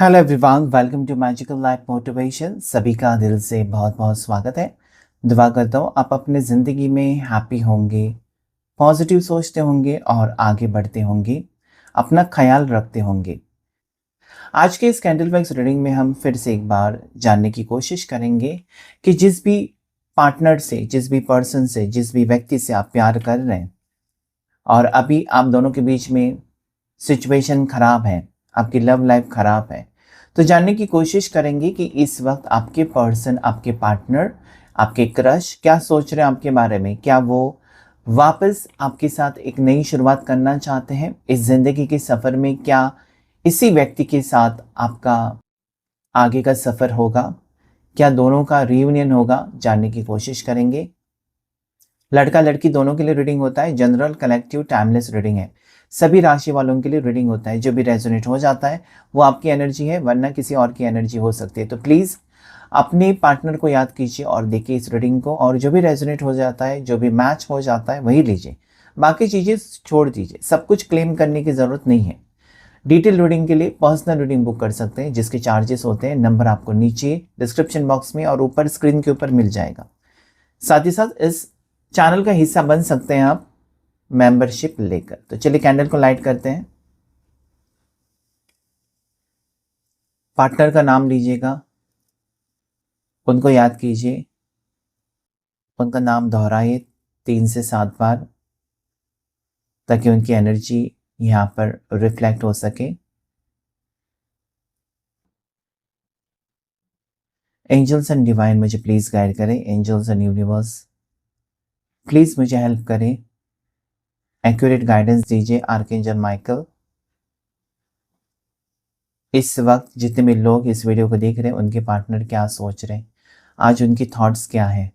Hello everyone, welcome to magical life motivation. सभी का दिल से बहुत बहुत स्वागत है। दुआ करता हूँ आप अपने ज़िंदगी में हैप्पी होंगे, पॉजिटिव सोचते होंगे और आगे बढ़ते होंगे, अपना ख्याल रखते होंगे। आज के इस कैंडल वैक्स रीडिंग में हम फिर से एक बार जानने की कोशिश करेंगे कि जिस भी पार्टनर से, जिस भी पर्सन से, जिस भी व्यक्ति से आप प्यार कर रहे हैं और अभी आप दोनों के बीच में सिचुएशन खराब है, आपकी लव लाइफ खराब है, तो जानने की कोशिश करेंगे कि इस वक्त आपके पर्सन, आपके पार्टनर, आपके क्रश क्या सोच रहे हैं आपके बारे में। क्या वो वापस आपके साथ एक नई शुरुआत करना चाहते हैं इस ज़िंदगी के सफ़र में? क्या इसी व्यक्ति के साथ आपका आगे का सफ़र होगा? क्या दोनों का रियूनियन होगा? जानने की कोशिश करेंगे। लड़का लड़की दोनों के लिए रीडिंग होता है। जनरल, कलेक्टिव, टाइमलेस रीडिंग है। सभी राशि वालों के लिए रीडिंग होता है। जो भी रेजोनेट हो जाता है वो आपकी एनर्जी है, वरना किसी और की एनर्जी हो सकती है। तो प्लीज़ अपने पार्टनर को याद कीजिए और देखिए इस रीडिंग को, और जो भी रेजोनेट हो जाता है, जो भी मैच हो जाता है वही लीजिए, बाकी चीज़ें छोड़ दीजिए। सब कुछ क्लेम करने की ज़रूरत नहीं है। डिटेल रीडिंग के लिए पर्सनल रीडिंग बुक कर सकते हैं, जिसके चार्जेस होते हैं। नंबर आपको नीचे डिस्क्रिप्शन बॉक्स में और ऊपर स्क्रीन के ऊपर मिल जाएगा। साथ ही साथ इस चैनल का हिस्सा बन सकते हैं आप मेंबरशिप लेकर। तो चलिए कैंडल को लाइट करते हैं। पार्टनर का नाम लीजिएगा, उनको याद कीजिए, उनका नाम दोहराइए 3 से 7 बार, ताकि उनकी एनर्जी यहाँ पर रिफ्लेक्ट हो सके। एंजल्स एंड डिवाइन मुझे प्लीज़ गाइड करें। एंजल्स एंड यूनिवर्स प्लीज़ मुझे हेल्प करें, एक्यूरेट गाइडेंस दीजिए। आर्कएंजल माइकल, इस वक्त जितने भी लोग इस वीडियो को देख रहे हैं उनके पार्टनर क्या सोच रहे हैं, आज उनकी थॉट्स क्या है।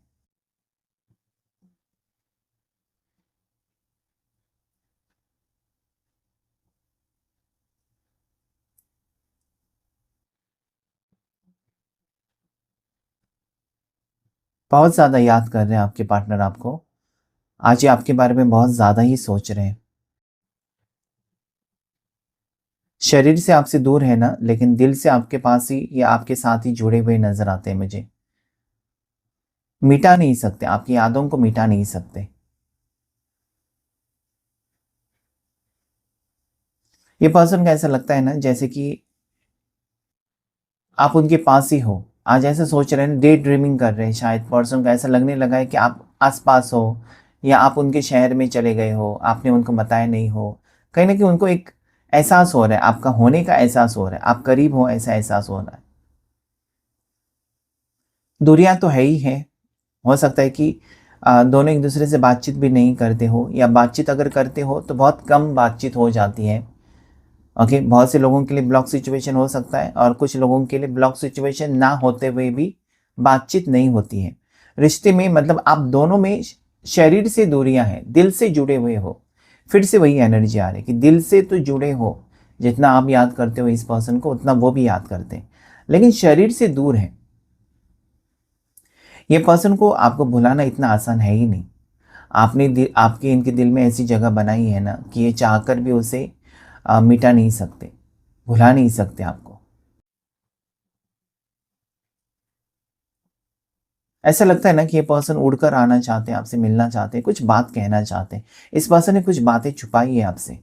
बहुत ज़्यादा याद कर रहे हैं आपके पार्टनर आपको। आज ये आपके बारे में बहुत ज़्यादा ही सोच रहे हैं। शरीर से आपसे दूर है ना, लेकिन दिल से आपके पास ही या आपके साथ ही जुड़े हुए नजर आते हैं मुझे। मिटा नहीं सकते, आपकी यादों को मिटा नहीं सकते। ये पर्सन का ऐसा लगता है ना जैसे कि आप उनके पास ही हो। आज ऐसे सोच रहे हैं, डे ड्रीमिंग कर रहे हैं। शायद पर्सन को ऐसा लगने लगा है कि आप आसपास हो या आप उनके शहर में चले गए हो, आपने उनको बताया नहीं हो। कहीं ना कहीं उनको एक एहसास हो रहा है, आपका होने का एहसास हो रहा है, आप करीब हो ऐसा एहसास हो रहा है। दूरियां तो है ही है। हो सकता है कि दोनों एक दूसरे से बातचीत भी नहीं करते हो, या बातचीत अगर करते हो तो बहुत कम बातचीत हो जाती है। ओके, बहुत से लोगों के लिए ब्लॉक सिचुएशन हो सकता है और कुछ लोगों के लिए ब्लॉक सिचुएशन ना होते हुए भी बातचीत नहीं होती है। रिश्ते में मतलब आप दोनों में शरीर से दूरियां हैं, दिल से जुड़े हुए हो। फिर से वही एनर्जी आ रही है कि दिल से तो जुड़े हो। जितना आप याद करते हो इस पर्सन को, उतना वो भी याद करते हैं, लेकिन शरीर से दूर है। ये पर्सन को आपको भुलाना इतना आसान है ही नहीं। आपके इनके दिल में ऐसी जगह बनाई है ना कि ये चाहकर भी उसे मिटा नहीं सकते, भुला नहीं सकते आपको। ऐसा लगता है ना कि ये पर्सन उड़कर आना चाहते हैं, आपसे मिलना चाहते हैं, कुछ बात कहना चाहते हैं। इस पर्सन ने कुछ बातें छुपाई है आपसे,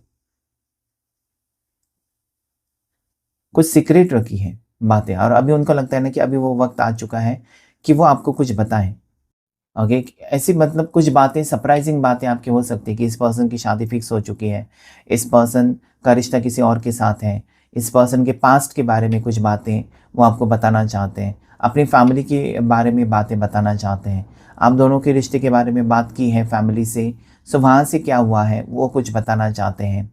कुछ सीक्रेट रखी है बातें, और अभी उनको लगता है ना कि अभी वो वक्त आ चुका है कि वो आपको कुछ बताएं। ओके, ऐसी मतलब कुछ बातें, सरप्राइजिंग बातें आपकी हो सकती है कि इस पर्सन की शादी फिक्स हो चुकी है, इस पर्सन का रिश्ता किसी और के साथ है, इस पर्सन के पास्ट के बारे में कुछ बातें वो आपको बताना चाहते हैं, अपनी फैमिली के बारे में बातें बताना चाहते हैं, आप दोनों के रिश्ते के बारे में बात की है फैमिली से, सो वहाँ से क्या हुआ है वो कुछ बताना चाहते हैं।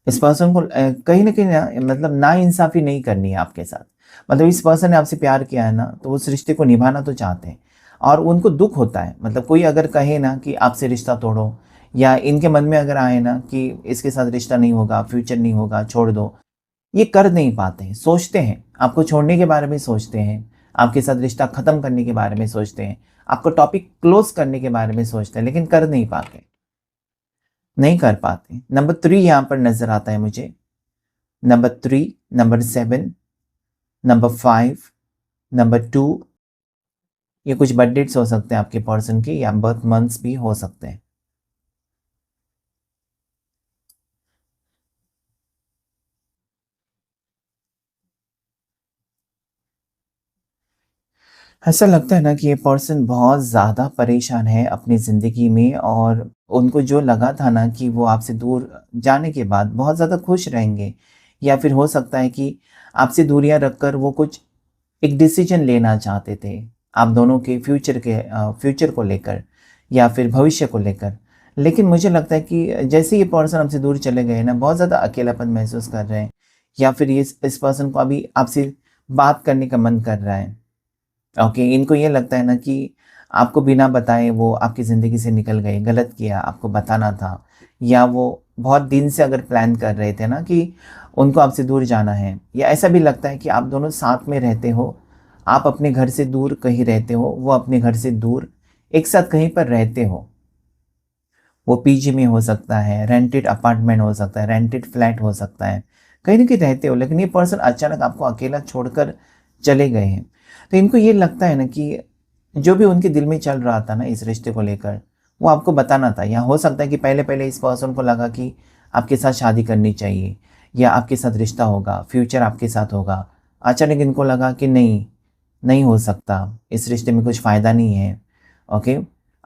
इस पर्सन को कहीं ना कहीं मतलब ना इंसाफी नहीं करनी है आपके साथ। मतलब इस पर्सन ने आपसे प्यार किया है ना, तो उस रिश्ते को निभाना तो चाहते हैं, और उनको दुख होता है। मतलब कोई अगर कहे ना कि आपसे रिश्ता तोड़ो, या इनके मन में अगर आए ना कि इसके साथ रिश्ता नहीं होगा, फ्यूचर नहीं होगा, छोड़ दो, ये कर नहीं पाते हैं। सोचते हैं आपको छोड़ने के बारे में, सोचते हैं आपके साथ रिश्ता ख़त्म करने के बारे में, सोचते हैं आपको टॉपिक क्लोज करने के बारे में सोचते हैं, लेकिन कर नहीं पाते, नहीं कर पाते। नंबर 3 यहाँ पर नज़र आता है मुझे। Number 3, number 7, number 5, number 2। ये कुछ बर्थ डेट्स हो सकते हैं आपके पर्सन के, या बर्थ मंथ्स भी हो सकते हैं। ऐसा लगता है ना कि ये पर्सन बहुत ज़्यादा परेशान है अपनी ज़िंदगी में, और उनको जो लगा था ना कि वो आपसे दूर जाने के बाद बहुत ज़्यादा खुश रहेंगे, या फिर हो सकता है कि आपसे दूरियां रखकर वो कुछ एक डिसीजन लेना चाहते थे आप दोनों के फ्यूचर को लेकर, या फिर भविष्य को लेकर। लेकिन मुझे लगता है कि जैसे ये पर्सन हमसे दूर चले गए ना, बहुत ज़्यादा अकेलापन महसूस कर रहे हैं, या फिर ये इस पर्सन को अभी आपसे बात करने का मन कर रहा है। ओके, इनको ये लगता है ना कि आपको बिना बताए वो आपकी ज़िंदगी से निकल गए, गलत किया, आपको बताना था। या वो बहुत दिन से अगर प्लान कर रहे थे ना कि उनको आपसे दूर जाना है, या ऐसा भी लगता है कि आप दोनों साथ में रहते हो, आप अपने घर से दूर कहीं रहते हो, वो अपने घर से दूर एक साथ कहीं पर रहते हो। वो पीजी में हो सकता है, रेंटेड अपार्टमेंट हो सकता है, रेंटेड फ्लैट हो सकता है, कहीं ना कहीं रहते हो, लेकिन ये पर्सन अचानक आपको अकेला छोड़कर चले गए हैं। तो इनको ये लगता है ना कि जो भी उनके दिल में चल रहा था ना इस रिश्ते को लेकर, वो आपको बताना था। या हो सकता है कि पहले पहले इस पर्सन को लगा कि आपके साथ शादी करनी चाहिए, या आपके साथ रिश्ता होगा, फ्यूचर आपके साथ होगा। अचानक इनको लगा कि नहीं, नहीं हो सकता, इस रिश्ते में कुछ फ़ायदा नहीं है। ओके,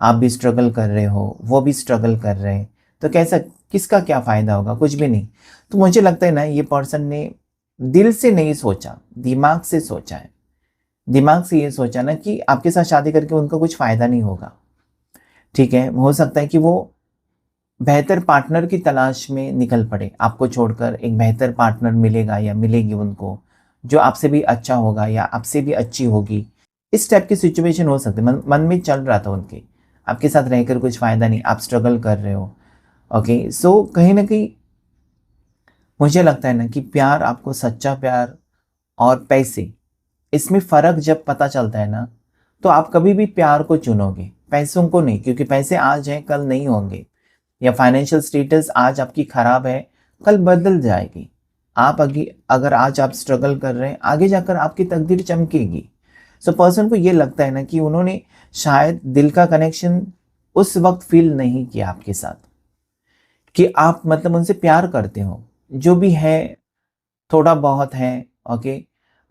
आप भी स्ट्रगल कर रहे हो, वो भी स्ट्रगल कर रहे हैं, तो कैसा, किसका क्या फ़ायदा होगा? कुछ भी नहीं। तो मुझे लगता है ना ये पर्सन ने दिल से नहीं सोचा, दिमाग से सोचा है। दिमाग से ये सोचा ना कि आपके साथ शादी करके उनका कुछ फ़ायदा नहीं होगा। ठीक है, हो सकता है कि वो बेहतर पार्टनर की तलाश में निकल पड़े, आपको छोड़कर एक बेहतर पार्टनर मिलेगा या मिलेगी उनको, जो आपसे भी अच्छा होगा या आपसे भी अच्छी होगी। इस टाइप की सिचुएशन हो सकती है, मन में चल रहा था उनके, आपके साथ रहकर कुछ फ़ायदा नहीं, आप स्ट्रगल कर रहे हो। ओके, सो कहीं न कहीं मुझे लगता है ना कि प्यार, आपको सच्चा प्यार और पैसे, इसमें फ़र्क जब पता चलता है ना, तो आप कभी भी प्यार को चुनोगे, पैसों को नहीं, क्योंकि पैसे आज हैं, कल नहीं होंगे। या फाइनेंशियल स्टेटस आज आपकी ख़राब है, कल बदल जाएगी। आप अगर आज आप स्ट्रगल कर रहे हैं, आगे जाकर आपकी तकदीर चमकेगी। सो पर्सन को ये लगता है ना कि उन्होंने शायद दिल का कनेक्शन उस वक़्त फ़ील नहीं किया आपके साथ, कि आप मतलब उनसे प्यार करते हो। जो भी है, थोड़ा बहुत है, ओके,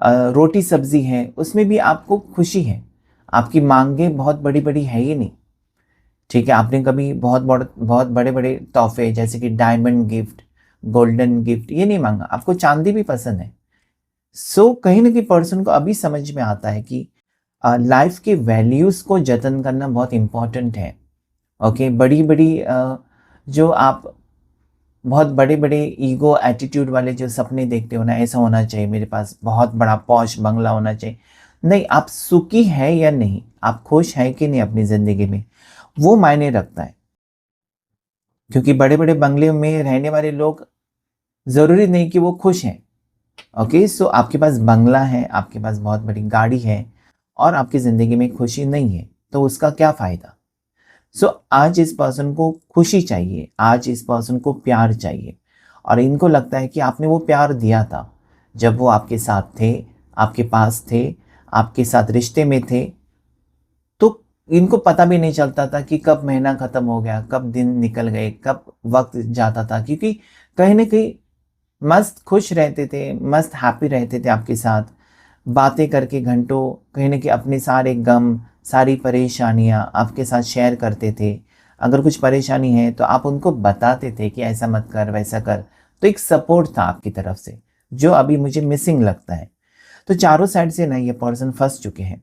रोटी सब्ज़ी है, उसमें भी आपको खुशी है। आपकी माँगें बहुत बड़ी-बड़ी है ही नहीं। ठीक है, आपने कभी बहुत बड़े-बड़े तोहफ़े जैसे कि डायमंड गिफ्ट, गोल्डन गिफ्ट ये नहीं माँगा, आपको चाँदी भी पसंद है। सो कहीं न कहीं पर्सन को अभी समझ में आता है कि लाइफ़ के वैल्यूज़ को जतन करना बहुत इम्पोर्टेंट है। ओके, बड़ी-बड़ी जो आप बहुत बड़े-बड़े ईगो एटीट्यूड वाले जो सपने देखते हो ना, ऐसा होना चाहिए मेरे पास, बहुत बड़ा पॉश बंगला होना चाहिए। नहीं, आप सुखी हैं या नहीं, आप खुश हैं कि नहीं अपनी ज़िंदगी में, वो मायने रखता है। क्योंकि बड़े-बड़े बंगले में रहने वाले लोग ज़रूरी नहीं कि वो खुश हैं। ओके, सो आपके पास बंगला है, आपके पास बहुत बड़ी गाड़ी है, और आपकी ज़िंदगी में खुशी नहीं है, तो उसका क्या फ़ायदा? सो आज इस पर्सन को खुशी चाहिए, आज इस पर्सन को प्यार चाहिए, और इनको लगता है कि आपने वो प्यार दिया था, जब वो आपके साथ थे, आपके पास थे, आपके साथ रिश्ते में थे। तो इनको पता भी नहीं चलता था कि कब महीना ख़त्म हो गया, कब दिन निकल गए, कब वक़्त जाता था, क्योंकि कहीं न कहीं मस्त खुश रहते थे, मस्त हैप्पी रहते थे आपके साथ। बातें करके घंटों कहीं न कहीं अपने सारे गम, सारी परेशानियाँ आपके साथ शेयर करते थे। अगर कुछ परेशानी है तो आप उनको बताते थे कि ऐसा मत कर, वैसा कर। तो एक सपोर्ट था आपकी तरफ से, जो अभी मुझे मिसिंग लगता है। तो चारों साइड से ना ये पर्सन फँस चुके हैं।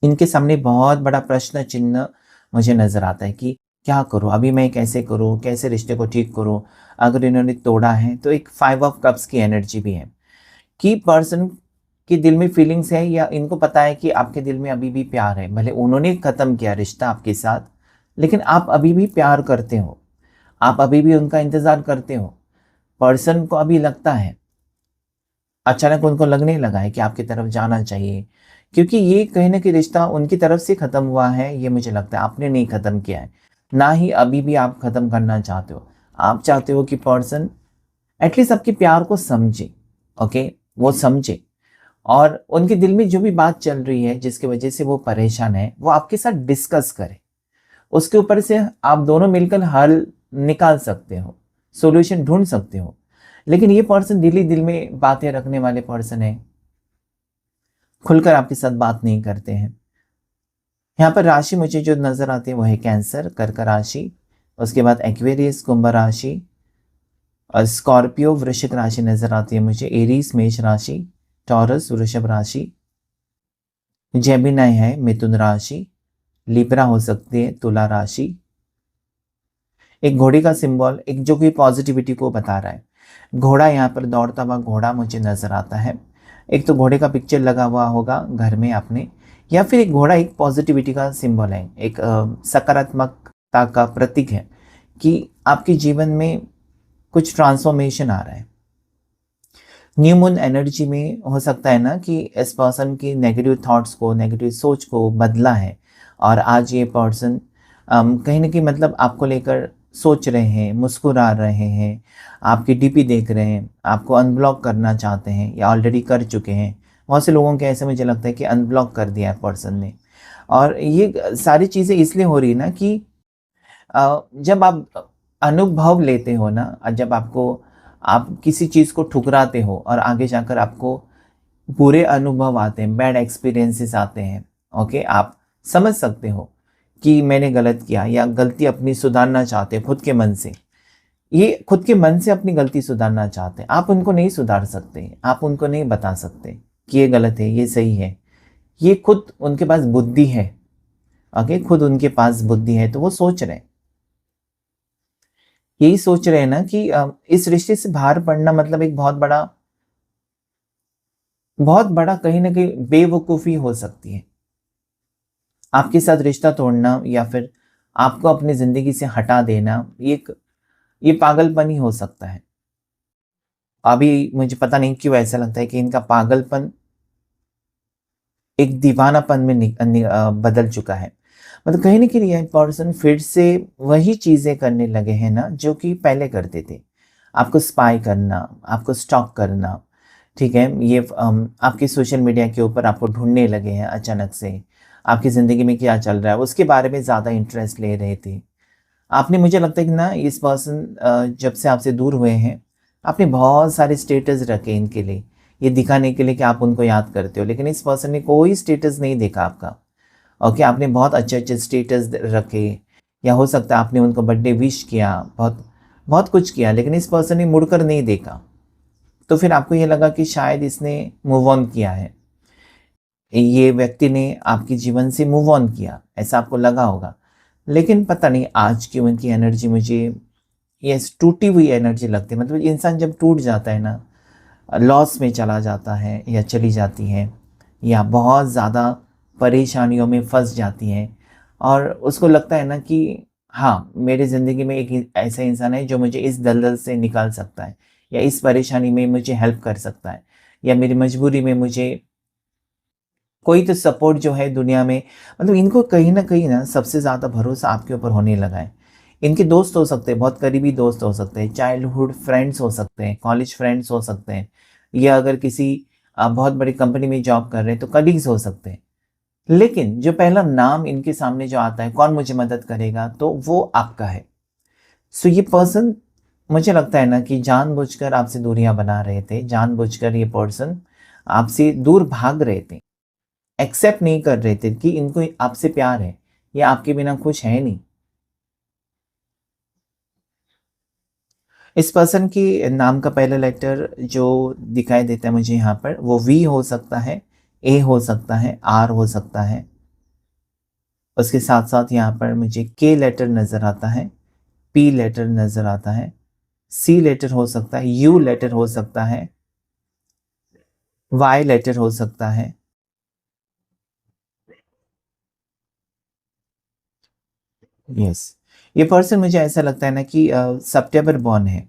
इनके सामने बहुत बड़ा प्रश्न चिन्ह मुझे नज़र आता है कि क्या करूँ? अभी मैं कैसे करूँ? कैसे रिश्ते को ठीक करूँ? अगर इन्होंने तोड़ा है तो एक 5 ऑफ कप्स की एनर्जी भी है, कि पर्सन के दिल में फीलिंग्स है, या इनको पता है कि आपके दिल में अभी भी प्यार है। भले उन्होंने ख़त्म किया रिश्ता आपके साथ, लेकिन आप अभी भी प्यार करते हो। आप अभी भी उनका इंतज़ार करते हो। पर्सन को अभी लगता है, अचानक उनको लगने लगा है कि आपकी तरफ जाना चाहिए, क्योंकि ये कहीं न कहीं रिश्ता उनकी तरफ से ख़त्म हुआ है, ये मुझे लगता है, आपने नहीं ख़त्म किया है। ना ही अभी भी आप ख़त्म करना चाहते हो। आप चाहते हो कि पर्सन एटलीस्ट आपके प्यार को समझे। ओके, वो समझे और उनके दिल में जो भी बात चल रही है जिसकी वजह से वो परेशान है, वो आपके साथ डिस्कस करे। उसके ऊपर से आप दोनों मिलकर हल निकाल सकते हो, सॉल्यूशन ढूंढ सकते हो। लेकिन ये पर्सन दिल ही दिल में बातें रखने वाले पर्सन है, खुलकर आपके साथ बात नहीं करते हैं। यहाँ पर राशि मुझे जो नजर आती है वो है कैंसर, कर्क राशि, उसके बाद एक्वेरियस कुंभ राशि, और स्कॉर्पियो वृश्चिक राशि नजर आती है मुझे, एरीज मेष राशि, टॉरस वृषभ राशि, जेमिनाई है मिथुन राशि, लिब्रा हो सकती है तुला राशि। एक घोड़े का सिंबल, एक जो कि पॉजिटिविटी को बता रहा है, घोड़ा यहाँ पर दौड़ता हुआ घोड़ा मुझे नजर आता है। एक तो घोड़े का पिक्चर लगा हुआ होगा घर में आपने, या फिर एक घोड़ा एक पॉजिटिविटी का सिंबल है, एक सकारात्मकता का प्रतीक है कि आपके जीवन में कुछ ट्रांसफॉर्मेशन आ रहा है। न्यू मून एनर्जी में हो सकता है ना कि इस पर्सन की नेगेटिव थॉट्स को, नेगेटिव सोच को बदला है, और आज ये पर्सन कहीं ना कहीं मतलब आपको लेकर सोच रहे हैं, मुस्कुरा रहे हैं, आपकी डीपी देख रहे हैं, आपको अनब्लॉक करना चाहते हैं या ऑलरेडी कर चुके हैं। बहुत से लोगों के ऐसे मुझे लगता है कि अनब्लॉक कर दिया है पर्सन ने। और ये सारी चीज़ें इसलिए हो रही है ना कि जब आप अनुभव लेते हो ना, जब आपको, आप किसी चीज़ को ठुकराते हो और आगे जाकर आपको बुरे अनुभव आते हैं, बैड एक्सपीरियंसेस आते हैं। ओके, आप समझ सकते हो कि मैंने गलत किया, या गलती अपनी सुधारना चाहते हैं खुद के मन से। ये खुद के मन से अपनी गलती सुधारना चाहते हैं, आप उनको नहीं सुधार सकते, आप उनको नहीं बता सकते कि ये गलत है, ये सही है। ये खुद उनके पास बुद्धि है। ओके, खुद उनके पास बुद्धि है, तो वो सोच रहे हैं, यही सोच रहे हैं ना कि इस रिश्ते से बाहर पड़ना मतलब एक बहुत बड़ा कहीं ना कहीं बेवकूफ़ी हो सकती है। आपके साथ रिश्ता तोड़ना या फिर आपको अपनी ज़िंदगी से हटा देना, ये पागलपन ही हो सकता है। अभी मुझे पता नहीं क्यों ऐसा लगता है कि इनका पागलपन एक दीवानापन में बदल चुका है। मतलब कहीं न कहीं ये पर्सन फिर से वही चीज़ें करने लगे हैं ना जो कि पहले करते थे। आपको स्पाई करना, आपको स्टॉक करना, ठीक है? ये आपके सोशल मीडिया के ऊपर आपको ढूँढने लगे हैं अचानक से। आपकी ज़िंदगी में क्या चल रहा है उसके बारे में ज़्यादा इंटरेस्ट ले रहे थे। आपने, मुझे लगता है कि ना इस पर्सन जब से आपसे दूर हुए हैं, आपने बहुत सारे स्टेटस रखे इनके लिए, ये दिखाने के लिए कि आप उनको याद करते हो, लेकिन इस पर्सन ने कोई स्टेटस नहीं देखा आपका। ओके, आपने बहुत अच्छे-अच्छे स्टेटस रखे, या हो सकता है आपने उनको बर्थडे विश किया, बहुत बहुत कुछ किया, लेकिन इस पर्सन ने मुड़कर नहीं देखा। तो फिर आपको ये लगा कि शायद इसने मूव ऑन किया है। ये व्यक्ति ने आपके जीवन से मूव ऑन किया, ऐसा आपको लगा होगा। लेकिन पता नहीं आज क्यों इनकी एनर्जी मुझे, यस, टूटी हुई एनर्जी लगती है। मतलब इंसान जब टूट जाता है ना, लॉस में चला जाता है या चली जाती है, या बहुत ज़्यादा परेशानियों में फंस जाती हैं, और उसको लगता है ना कि हाँ, मेरी ज़िंदगी में एक ऐसा इंसान है जो मुझे इस दलदल से निकाल सकता है, या इस परेशानी में मुझे हेल्प कर सकता है, या मेरी मजबूरी में मुझे कोई तो सपोर्ट जो है दुनिया में। मतलब इनको कहीं न कहीं ना सबसे ज़्यादा भरोसा आपके ऊपर होने लगा है। इनके दोस्त हो सकते हैं, बहुत करीबी दोस्त हो सकते हैं, चाइल्डहुड फ्रेंड्स हो सकते हैं, कॉलेज फ्रेंड्स हो सकते हैं, या अगर किसी बहुत बड़ी कंपनी में जॉब कर रहे हैं तो कलीग्स हो सकते हैं। लेकिन जो पहला नाम इनके सामने जो आता है, कौन मुझे मदद करेगा, तो वो आपका है। सो ये पर्सन, मुझे लगता है ना कि जानबूझकर आपसे दूरियां बना रहे थे, जानबूझकर ये पर्सन आपसे दूर भाग रहे थे, एक्सेप्ट नहीं कर रहे थे कि इनको आपसे प्यार है, ये आपके बिना कुछ है नहीं। इस पर्सन की नाम का पहला लेटर जो दिखाई देता है मुझे यहाँ पर, वो वी हो सकता है, ए हो सकता है, आर हो सकता है। उसके साथ साथ यहाँ पर मुझे के लेटर नज़र आता है, पी लेटर नज़र आता है, सी लेटर हो सकता है, यू लेटर हो सकता है, वाई लेटर हो सकता है। यस, ये पर्सन मुझे ऐसा लगता है ना कि सितंबर बॉर्न है,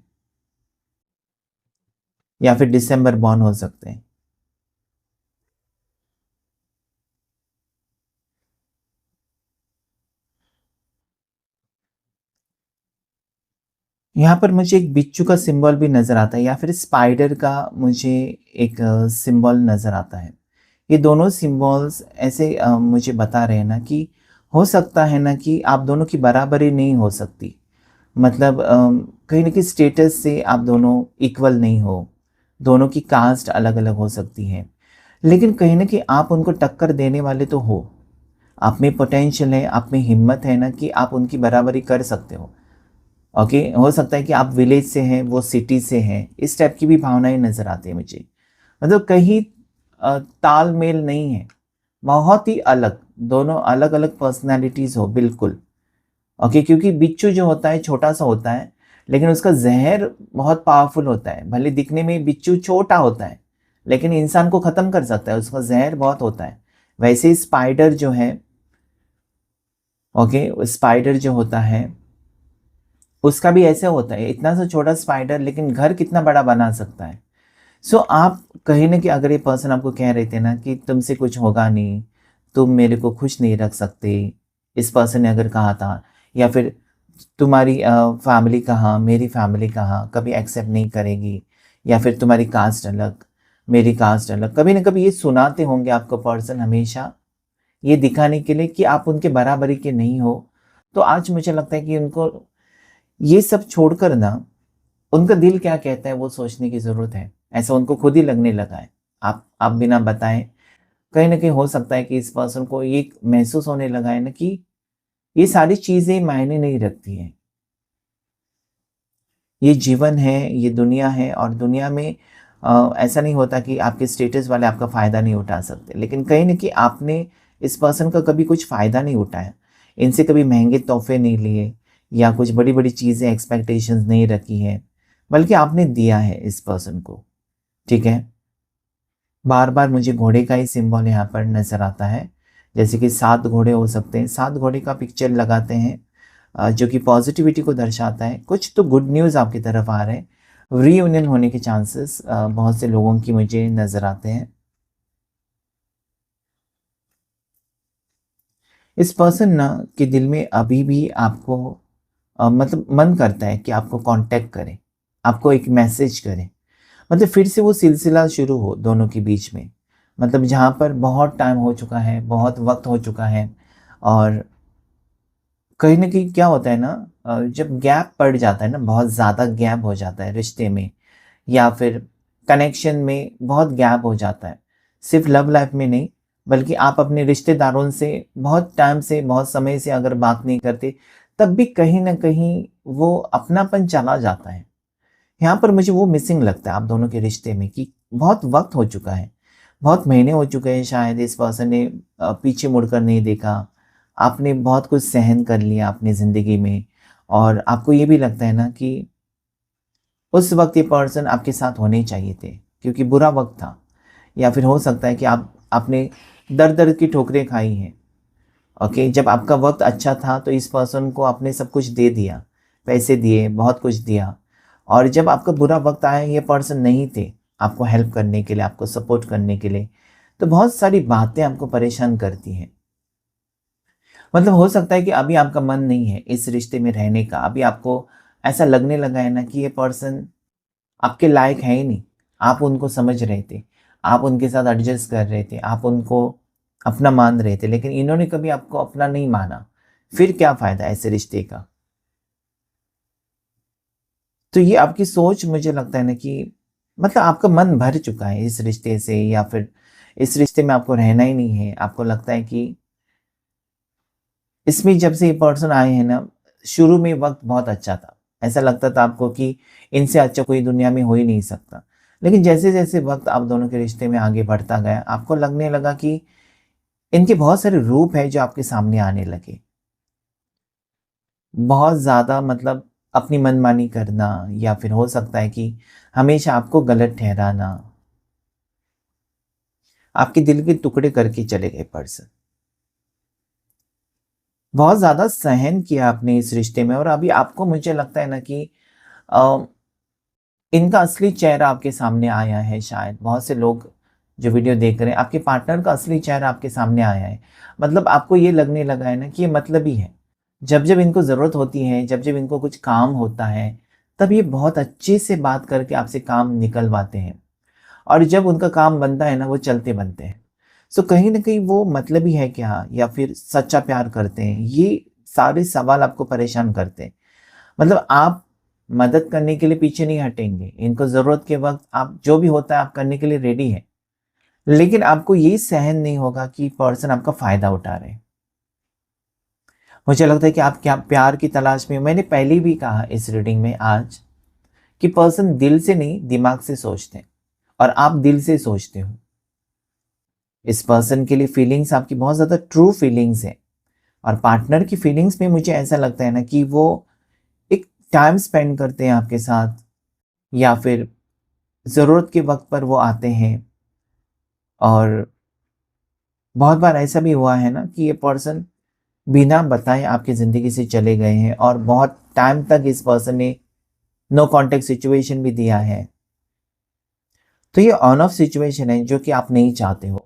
या फिर दिसंबर बॉर्न हो सकते हैं। यहाँ पर मुझे एक बिच्छू का सिंबल भी नज़र आता है या फिर स्पाइडर का मुझे एक सिंबल नज़र आता है। ये दोनों सिंबल्स ऐसे मुझे बता रहे हैं ना कि हो सकता है ना कि आप दोनों की बराबरी नहीं हो सकती। मतलब कहीं न कहीं स्टेटस से आप दोनों इक्वल नहीं हो, दोनों की कास्ट अलग-अलग हो सकती है। लेकिन कहीं न कहीं आप उनको टक्कर देने वाले तो हो। आप में पोटेंशियल है, आप में हिम्मत है ना कि आप उनकी बराबरी कर सकते हो। ओके, हो सकता है कि आप विलेज से हैं, वो सिटी से हैं, इस टाइप की भी भावनाएँ नज़र आती हैं मुझे। मतलब कहीं तालमेल नहीं है, बहुत ही अलग, दोनों अलग-अलग पर्सनैलिटीज़ हो बिल्कुल। ओके, क्योंकि बिच्छू जो होता है छोटा-सा होता है, लेकिन उसका ज़हर बहुत पावरफुल होता है। भले दिखने में बिच्छू छोटा होता है, लेकिन इंसान को ख़त्म कर सकता है, उसका ज़हर बहुत होता है। वैसे ही स्पाइडर जो है, ओके, स्पाइडर जो होता है, उसका भी ऐसे होता है, इतना सा छोटा स्पाइडर लेकिन घर कितना बड़ा बना सकता है। सो आप कहीं न कहीं अगर ये पर्सन आपको कह रहे थे ना कि तुमसे कुछ होगा नहीं, तुम मेरे को खुश नहीं रख सकते, इस पर्सन ने अगर कहा था, या फिर तुम्हारी फैमिली कहाँ, मेरी फैमिली कहाँ, कभी एक्सेप्ट नहीं करेगी, या फिर तुम्हारी कास्ट अलग, मेरी कास्ट अलग। कभी न कभी ये सुनाते होंगे आपको पर्सन हमेशा, ये दिखाने के लिए कि आप उनके बराबरी के नहीं हो। तो आज मुझे लगता है कि उनको ये सब छोड़कर ना, उनका दिल क्या कहता है वो सोचने की ज़रूरत है। ऐसा उनको खुद ही लगने लगा है। आप बिना बताए कहीं न कहीं हो सकता है कि इस पर्सन को ये महसूस होने लगा है ना कि ये सारी चीज़ें मायने नहीं रखती हैं। ये जीवन है, ये दुनिया है, और दुनिया में ऐसा नहीं होता कि आपके स्टेटस वाले आपका फ़ायदा नहीं उठा सकते। लेकिन कहीं न कहीं आपने इस पर्सन का कभी कुछ फ़ायदा नहीं उठाया। इनसे कभी महँगे तोहफ़े नहीं लिए या कुछ बड़ी-बड़ी चीज़ें एक्सपेक्टेशंस नहीं रखी हैं, बल्कि आपने दिया है इस पर्सन को, ठीक है? बार-बार मुझे घोड़े का ही सिंबल यहाँ पर नज़र आता है। जैसे कि 7 घोड़े हो सकते हैं, 7 घोड़े का पिक्चर लगाते हैं जो कि पॉज़िटिविटी को दर्शाता है। कुछ तो गुड न्यूज़ आपकी तरफ आ रहे हैं। रीयूनियन होने के चांसेस बहुत से लोगों की मुझे नज़र आते हैं। इस पर्सन ना के दिल में अभी भी आपको मतलब मन करता है कि आपको कॉन्टैक्ट करें, आपको एक मैसेज करें। मतलब फिर से वो सिलसिला शुरू हो दोनों के बीच में। मतलब जहाँ पर बहुत टाइम हो चुका है, बहुत वक़्त हो चुका है, और कहीं न कहीं क्या होता है ना, जब गैप पड़ जाता है ना, बहुत ज़्यादा गैप हो जाता है रिश्ते में या फिर कनेक्शन में, बहुत गैप हो जाता है। सिर्फ़ लव लाइफ़ में नहीं, बल्कि आप अपने रिश्तेदारों से बहुत टाइम से, बहुत समय से अगर बात नहीं करते, तब भी कहीं न कहीं वो अपनापन चला जाता है। यहाँ पर मुझे वो मिसिंग लगता है आप दोनों के रिश्ते में कि बहुत वक़्त हो चुका है, बहुत महीने हो चुके हैं, शायद इस पर्सन ने पीछे मुड़कर नहीं देखा। आपने बहुत कुछ सहन कर लिया अपनी ज़िंदगी में, और आपको ये भी लगता है ना कि उस वक़्त ये पर्सन आपके साथ होने ही चाहिए थे, क्योंकि बुरा वक़्त था। या फिर हो सकता है कि आपने दर-दर की ठोकरें खाई हैं। ओके, जब आपका वक़्त अच्छा था तो इस पर्सन को आपने सब कुछ दे दिया, पैसे दिए, बहुत कुछ दिया, और जब आपका बुरा वक़्त आया, ये पर्सन नहीं थे आपको हेल्प करने के लिए, आपको सपोर्ट करने के लिए। तो बहुत सारी बातें आपको परेशान करती हैं। मतलब हो सकता है कि अभी आपका मन नहीं है इस रिश्ते में रहने का, अभी आपको ऐसा लगने लगा है ना कि ये पर्सन आपके लायक है ही नहीं। आप उनको समझ रहे थे, आप उनके साथ एडजस्ट कर रहे थे, आप उनको अपना मान रहे थे, लेकिन इन्होंने कभी आपको अपना नहीं माना। फिर क्या फ़ायदा ऐसे रिश्ते का? तो ये आपकी सोच, मुझे लगता है ना कि मतलब आपका मन भर चुका है इस रिश्ते से, या फिर इस रिश्ते में आपको रहना ही नहीं है। आपको लगता है कि इसमें जब से ये पर्सन आए हैं ना, शुरू में वक़्त बहुत अच्छा था। ऐसा लगता था आपको कि इनसे अच्छा कोई दुनिया में हो ही नहीं सकता। लेकिन जैसे-जैसे वक़्त आप दोनों के रिश्ते में आगे बढ़ता गया, आपको लगने लगा कि इनके बहुत सारे रूप हैं जो आपके सामने आने लगे। बहुत ज़्यादा मतलब अपनी मनमानी करना, या फिर हो सकता है कि हमेशा आपको गलत ठहराना, आपके दिल के टुकड़े करके चले गए पर्सन। बहुत ज़्यादा सहन किया आपने इस रिश्ते में, और अभी आपको मुझे लगता है ना कि अ, इनका असली चेहरा आपके सामने आया है शायद। बहुत से लोग जो वीडियो देख रहे हैं, आपके पार्टनर का असली चेहरा आपके सामने आया है। मतलब आपको ये लगने लगा है ना कि ये मतलबी है। जब-जब इनको ज़रूरत होती है, जब-जब इनको कुछ काम होता है, तब ये बहुत अच्छे से बात करके आपसे काम निकलवाते हैं। और जब उनका काम बनता है ना, वो चलते बनते हैं। सो कहीं न कहीं वो मतलबी है क्या या फिर सच्चा प्यार करते हैं? ये सारे सवाल आपको परेशान करते हैं। मतलब आप मदद करने के लिए पीछे नहीं हटेंगे। इनको ज़रूरत के वक़्त आप जो भी होता है आप करने के लिए रेडी हैं। लेकिन आपको ये सहन नहीं होगा कि पर्सन आपका फ़ायदा उठा रहे हैं। मुझे लगता है कि आप क्या प्यार की तलाश में, मैंने पहले भी कहा इस रीडिंग में आज, कि पर्सन दिल से नहीं दिमाग से सोचते हैं और आप दिल से सोचते हो। इस पर्सन के लिए फीलिंग्स आपकी बहुत ज़्यादा ट्रू फीलिंग्स हैं। और पार्टनर की फीलिंग्स में मुझे ऐसा लगता है ना कि वो एक टाइम स्पेंड करते हैं आपके साथ, या फिर ज़रूरत के वक़्त पर वो आते हैं। और बहुत बार ऐसा भी हुआ है ना कि ये पर्सन बिना बताए आपकी ज़िंदगी से चले गए हैं और बहुत टाइम तक इस पर्सन ने नो कॉन्टैक्ट सिचुएशन भी दिया है। तो ये ऑन ऑफ सिचुएशन है जो कि आप नहीं चाहते हो।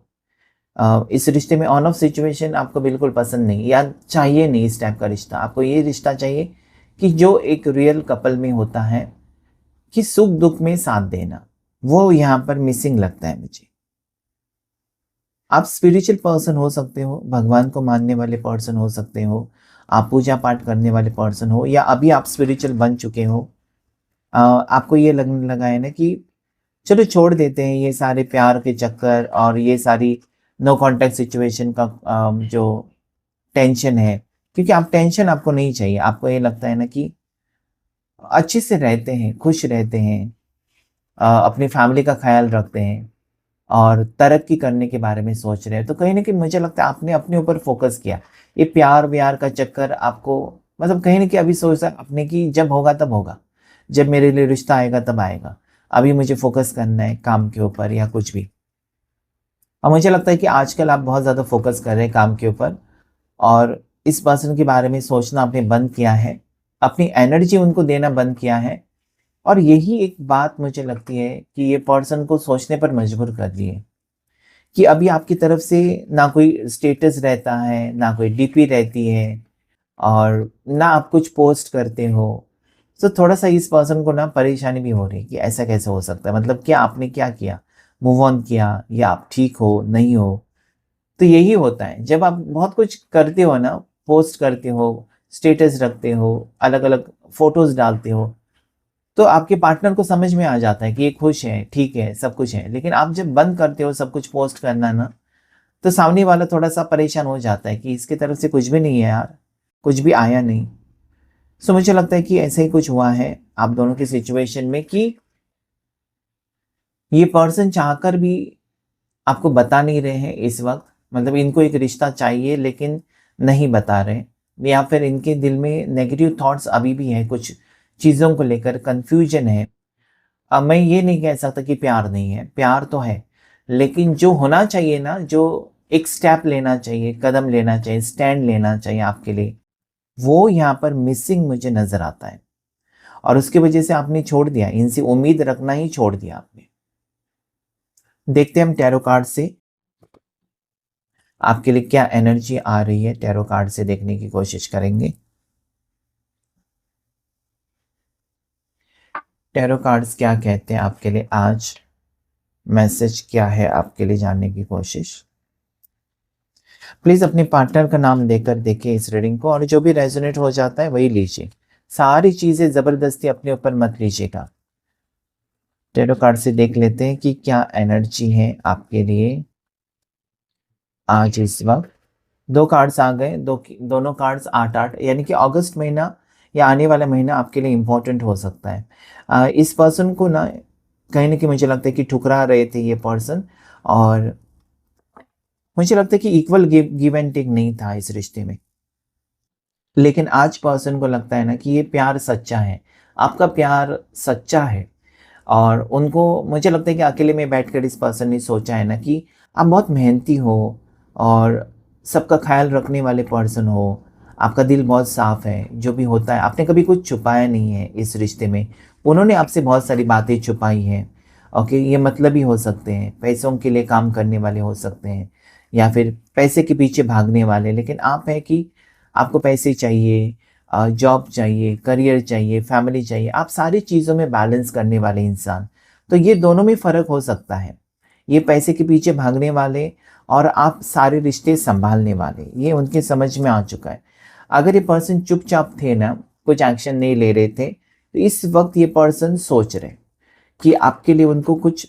इस रिश्ते में ऑन ऑफ सिचुएशन आपको बिल्कुल पसंद नहीं या चाहिए नहीं। इस टाइप का रिश्ता आपको, ये रिश्ता चाहिए कि जो एक रियल कपल में होता है, कि सुख दुख में साथ देना, वो यहाँ पर मिसिंग लगता है मुझे। आप स्पिरिचुअल पर्सन हो सकते हो, भगवान को मानने वाले पर्सन हो सकते हो, आप पूजा पाठ करने वाले पर्सन हो, या अभी आप स्पिरिचुअल बन चुके हो। आपको ये लगने लगा है ना कि चलो छोड़ देते हैं ये सारे प्यार के चक्कर और ये सारी नो कॉन्टैक्ट सिचुएशन का जो टेंशन है, क्योंकि आप टेंशन आपको नहीं चाहिए। आपको ये लगता है ना कि अच्छे से रहते हैं, खुश रहते हैं, अपनी फैमिली का ख्याल रखते हैं और तरक्की करने के बारे में सोच रहे हैं। तो कहीं न कहीं मुझे लगता है आपने अपने ऊपर फ़ोकस किया। ये प्यार-व्यार का चक्कर आपको, मतलब कहीं न कहीं अभी सोचा आपने कि जब होगा तब होगा, जब मेरे लिए रिश्ता आएगा तब आएगा। अभी मुझे फ़ोकस करना है काम के ऊपर या कुछ भी। और मुझे लगता है कि आजकल आप बहुत ज़्यादा फ़ोकस कर रहे हैं काम के ऊपर और इस पर्सन के बारे में सोचना आपने बंद किया है। अपनी एनर्जी उनको देना बंद किया है। और यही एक बात मुझे लगती है कि ये पर्सन को सोचने पर मजबूर कर दिए कि अभी आपकी तरफ से ना कोई स्टेटस रहता है, ना कोई डीपी रहती है और ना आप कुछ पोस्ट करते हो। तो थोड़ा-सा इस पर्सन को ना परेशानी भी हो रही है कि ऐसा कैसे हो सकता है? मतलब क्या आपने क्या किया? मूव ऑन किया या आप ठीक हो, नहीं हो? तो यही होता है, जब आप बहुत कुछ करते हो ना, पोस्ट करते हो, स्टेटस रखते हो, अलग-अलग फ़ोटोज़ डालते हो, तो आपके पार्टनर को समझ में आ जाता है कि ये खुश है, ठीक है, सब कुछ है। लेकिन आप जब बंद करते हो सब कुछ पोस्ट करना ना, तो सामने वाला थोड़ा-सा परेशान हो जाता है कि इसकी तरफ से कुछ भी नहीं है यार, कुछ भी आया नहीं। सो मुझे लगता है कि ऐसा ही कुछ हुआ है आप दोनों की सिचुएशन में कि ये पर्सन चाहकर भी आपको बता नहीं रहे हैं इस वक़्त। मतलब इनको एक रिश्ता चाहिए लेकिन नहीं बता रहे, या फिर इनके दिल में नेगेटिव थॉट्स अभी भी हैं, कुछ चीज़ों को लेकर कन्फ्यूजन है। अब मैं ये नहीं कह सकता कि प्यार नहीं है, प्यार तो है। लेकिन जो होना चाहिए ना, जो एक स्टेप लेना चाहिए, कदम लेना चाहिए, स्टैंड लेना चाहिए आपके लिए, वो यहाँ पर मिसिंग मुझे नज़र आता है। और उसकी वजह से आपने छोड़ दिया, इनसे उम्मीद रखना ही छोड़ दिया आपने। देखते हैं हम टैरो कार्ड से आपके लिए क्या एनर्जी आ रही है, टैरो कार्ड से देखने की कोशिश करेंगे। टैरो कार्ड्स क्या कहते हैं आपके लिए आज, मैसेज क्या है आपके लिए जानने की कोशिश। प्लीज़ अपने पार्टनर का नाम देकर देखिए इस रीडिंग को, और जो भी रेजोनेट हो जाता है वही लीजिए। सारी चीज़ें ज़बरदस्ती अपने ऊपर मत लीजिएगा। टैरो कार्ड से देख लेते हैं कि क्या एनर्जी है आपके लिए आज इस वक्त। 2 कार्ड्स आ गए, दोनों कार्ड्स 8-8, यानी कि अगस्त महीना या आने वाला महीना आपके लिए इम्पोर्टेंट हो सकता है। इस पर्सन को ना कहीं न कहीं मुझे लगता है कि ठुकरा रहे थे ये पर्सन, और मुझे लगता है कि इक्वल गिव एंड टेक नहीं था इस रिश्ते में। लेकिन आज पर्सन को लगता है ना कि ये प्यार सच्चा है, आपका प्यार सच्चा है। और उनको मुझे लगता है कि अकेले में बैठकर इस पर्सन ने सोचा है ना कि आप बहुत मेहनती हो और सबका ख्याल रखने वाले पर्सन हो, आपका दिल बहुत साफ़ है, जो भी होता है आपने कभी कुछ छुपाया नहीं है इस रिश्ते में। उन्होंने आपसे बहुत सारी बातें छुपाई हैं। ओके, ये मतलबी हो सकते हैं, पैसों के लिए काम करने वाले हो सकते हैं, या फिर पैसे के पीछे भागने वाले। लेकिन आप है कि आपको पैसे चाहिए, जॉब चाहिए, करियर चाहिए, फैमिली चाहिए, आप सारी चीज़ों में बैलेंस करने वाले इंसान। तो ये दोनों में फ़र्क हो सकता है। ये पैसे के पीछे भागने वाले और आप सारे रिश्ते सँभालने वाले, ये उनके समझ में आ चुका है। अगर ये पर्सन चुपचाप थे ना, कुछ एक्शन नहीं ले रहे थे, तो इस वक़्त ये पर्सन सोच रहे कि आपके लिए उनको कुछ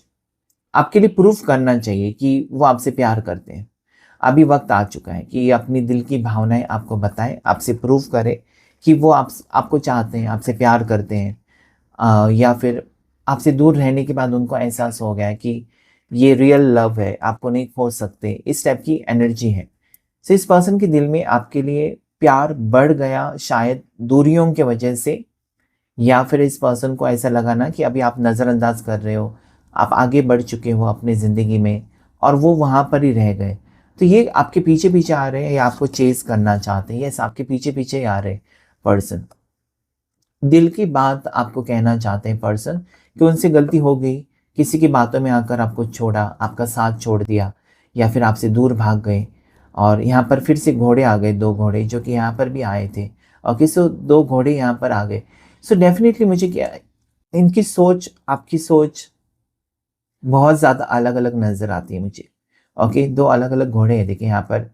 आपके लिए प्रूफ़ करना चाहिए कि वो आपसे प्यार करते हैं। अभी वक़्त आ चुका है कि ये अपनी दिल की भावनाएँ आपको बताएँ, आपसे प्रूफ़ करें कि वो आपको चाहते हैं, आपसे प्यार करते हैं। या फिर आपसे दूर रहने के बाद उनको एहसास हो गया है कि ये रियल लव है, आपको नहीं खो सकते, इस टाइप की एनर्जी है। सो इस पर्सन के दिल में आपके लिए प्यार बढ़ गया शायद दूरियों की वजह से, या फिर इस पर्सन को ऐसा लगा ना कि अभी आप नज़रअंदाज कर रहे हो, आप आगे बढ़ चुके हो अपनी ज़िंदगी में और वो वहाँ पर ही रह गए। तो ये आपके पीछे-पीछे आ रहे हैं या आपको चेज़ करना चाहते हैं, यस आपके पीछे-पीछे ही आ रहे हैं पर्सन। दिल की बात आपको कहना चाहते हैं पर्सन कि उनसे गलती हो गई, किसी की बातों में आकर आपको छोड़ा, आपका साथ छोड़ दिया या फिर आपसे दूर भाग गए। और यहाँ पर फिर से घोड़े आ गए, 2 घोड़े जो कि यहाँ पर भी आए थे और किसी 2 घोड़े यहाँ पर आ गए। सो डेफ़िनिटली मुझे क्या इनकी सोच, आपकी सोच बहुत ज़्यादा अलग-अलग नज़र आती है मुझे। ओके, 2 अलग-अलग घोड़े हैं, देखिए यहाँ पर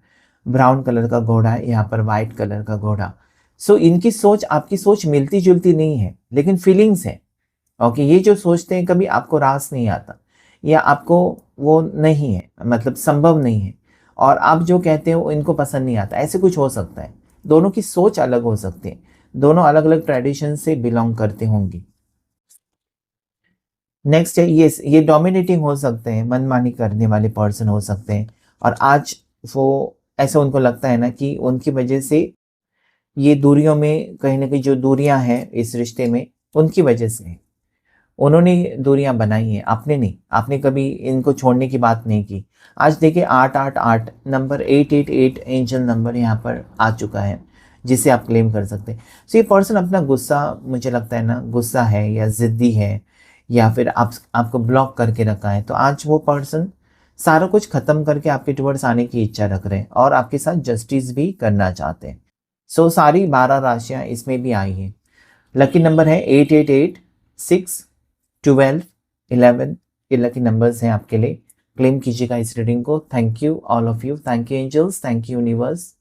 ब्राउन कलर का घोड़ा है, यहाँ पर व्हाइट कलर का घोड़ा। सो इनकी सोच आपकी सोच मिलती-जुलती नहीं है, लेकिन फीलिंग्स है। ओके, ये जो सोचते हैं कभी आपको रास नहीं आता या आपको वो नहीं है, मतलब संभव नहीं है, और आप जो कहते हो इनको पसंद नहीं आता, ऐसे कुछ हो सकता है। दोनों की सोच अलग हो सकती है, दोनों अलग-अलग ट्रेडिशन से बिलॉन्ग करते होंगे। नेक्स्ट है ये डोमिनेटिंग हो सकते हैं, मनमानी करने वाले पर्सन हो सकते हैं और आज वो ऐसा उनको लगता है ना कि उनकी वजह से ये दूरियों में कहीं न कहीं जो दूरियाँ हैं इस रिश्ते में, उनकी वजह से है। उन्होंने दूरियाँ बनाई हैं, आपने नहीं। आपने कभी इनको छोड़ने की बात नहीं की। आज देखिए 888 नंबर 888 एंजल नंबर यहाँ पर आ चुका है, जिसे आप क्लेम कर सकते हैं। सो ये पर्सन अपना गुस्सा, मुझे लगता है ना, गुस्सा है या ज़िद्दी है या फिर आपको ब्लॉक करके रखा है। तो आज वो पर्सन सारा कुछ ख़त्म करके आपके टुवर्ड्स आने की इच्छा रख रहे हैं और आपके साथ जस्टिस भी करना चाहते हैं। सो सारी 12 राशियाँ इसमें भी आई हैं। लकी नंबर है 888, 6, 12, 11, ये लकी नंबर्स हैं आपके लिए। क्लेम कीजिएगा इस रीडिंग को। Thank you all of you, thank you angels, thank you universe.